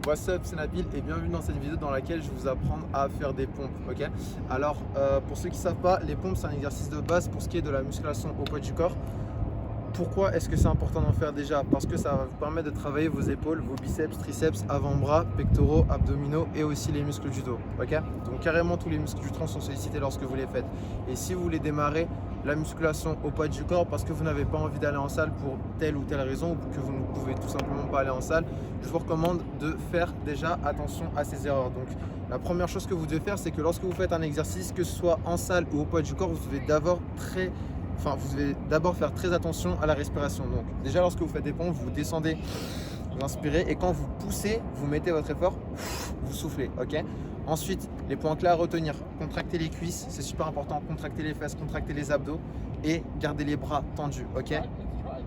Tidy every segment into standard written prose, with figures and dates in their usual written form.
What's up, c'est Nabil et bienvenue dans cette vidéo dans laquelle je vais vous apprendre à faire des pompes. Ok. Alors pour ceux qui ne savent pas, les pompes c'est un exercice de base pour ce qui est de la musculation au poids du corps. Pourquoi est-ce que c'est important d'en faire déjà? Parce que ça va vous permettre de travailler vos épaules, vos biceps, triceps, avant-bras, pectoraux, abdominaux et aussi les muscles du dos. Ok. Donc carrément tous les muscles du tronc sont sollicités lorsque vous les faites. Et si vous voulez démarrer la musculation au poids du corps parce que vous n'avez pas envie d'aller en salle pour telle ou telle raison ou que vous ne pouvez tout simplement pas aller en salle, je vous recommande de faire déjà attention à ces erreurs. Donc la première chose que vous devez faire, c'est que lorsque vous faites un exercice, que ce soit en salle ou au poids du corps, vous devez d'abord faire très attention à la respiration. Donc déjà lorsque vous faites des pompes, vous descendez, vous inspirez et quand vous poussez, vous mettez votre effort, vous soufflez. Ok. Ensuite, les points clés à retenir, contracter les cuisses, c'est super important, contracter les fesses, contracter les abdos et garder les bras tendus. Ok.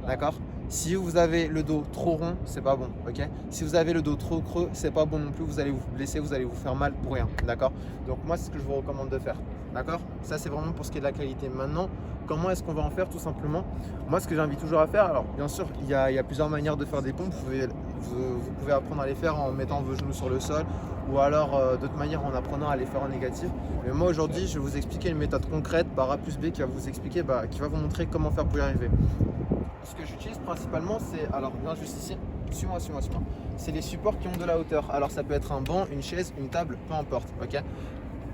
D'accord. Si vous avez le dos trop rond, c'est pas bon. Ok. Si vous avez le dos trop creux, c'est pas bon non plus. Vous allez vous blesser, vous allez vous faire mal pour rien. D'accord. Donc moi, c'est ce que je vous recommande de faire. D'accord. Ça, c'est vraiment pour ce qui est de la qualité. Maintenant, comment est-ce qu'on va en faire tout simplement? Moi, ce que j'invite toujours à faire, alors bien sûr, il y a plusieurs manières de faire des pompes. Vous pouvez apprendre à les faire en mettant vos genoux sur le sol ou alors d'autres manières en apprenant à les faire en négatif. Mais moi, aujourd'hui, je vais vous expliquer une méthode concrète par A plus B qui va vous expliquer, qui va vous montrer comment faire pour y arriver. Ce que j'utilise principalement, c'est, alors viens juste ici, suis-moi. C'est les supports qui ont de la hauteur. Alors ça peut être un banc, une chaise, une table, peu importe. Ok.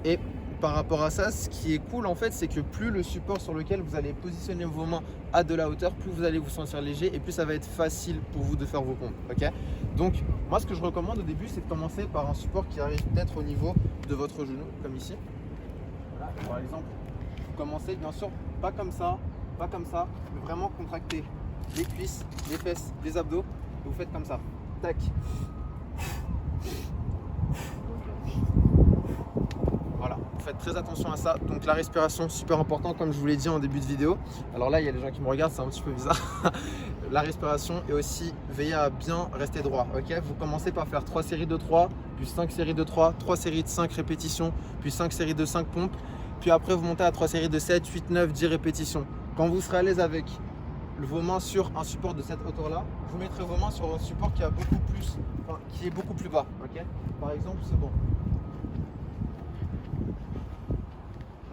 Et par rapport à ça, ce qui est cool en fait, c'est que plus le support sur lequel vous allez positionner vos mains a de la hauteur, plus vous allez vous sentir léger et plus ça va être facile pour vous de faire vos pompes. Ok. Donc moi, ce que je recommande au début, c'est de commencer par un support qui arrive peut-être au niveau de votre genou, comme ici. Voilà. Par exemple, vous commencez bien sûr pas comme ça, mais vraiment contracter les cuisses, les fesses, les abdos. Et vous faites comme ça. Tac. Voilà, vous faites très attention à ça. Donc la respiration, super important comme je vous l'ai dit en début de vidéo. Alors là, il y a les gens qui me regardent, c'est un petit peu bizarre. La respiration et aussi veillez à bien rester droit. Ok, vous commencez par faire 3 séries de 3, puis 5 séries de 3, 3 séries de 5 répétitions, puis 5 séries de 5 pompes. Puis après, vous montez à 3 séries de 7, 8, 9, 10 répétitions. Quand vous serez à l'aise avec vos mains sur un support de cette hauteur-là, vous mettrez vos mains sur un support qui est beaucoup plus bas. Ok. Par exemple, c'est bon.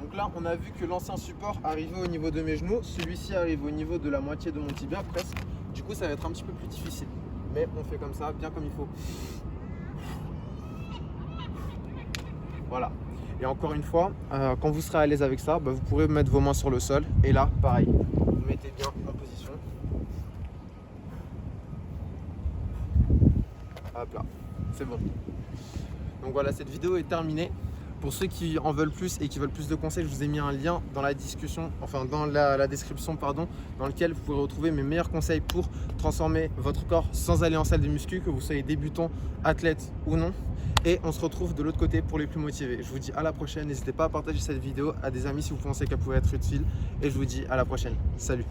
Donc là, on a vu que l'ancien support arrivait au niveau de mes genoux. Celui-ci arrive au niveau de la moitié de mon tibia presque. Du coup, ça va être un petit peu plus difficile. Mais on fait comme ça, bien comme il faut. Voilà. Et encore une fois, quand vous serez à l'aise avec ça, vous pourrez mettre vos mains sur le sol. Et là, pareil, vous mettez bien en position. Hop là, c'est bon. Donc voilà, cette vidéo est terminée. Pour ceux qui en veulent plus et qui veulent plus de conseils, je vous ai mis un lien dans la discussion, enfin dans la description, pardon, dans lequel vous pourrez retrouver mes meilleurs conseils pour transformer votre corps sans aller en salle de muscu, que vous soyez débutant, athlète ou non. Et on se retrouve de l'autre côté pour les plus motivés. Je vous dis à la prochaine. N'hésitez pas à partager cette vidéo à des amis si vous pensez qu'elle pouvait être utile. Et je vous dis à la prochaine. Salut!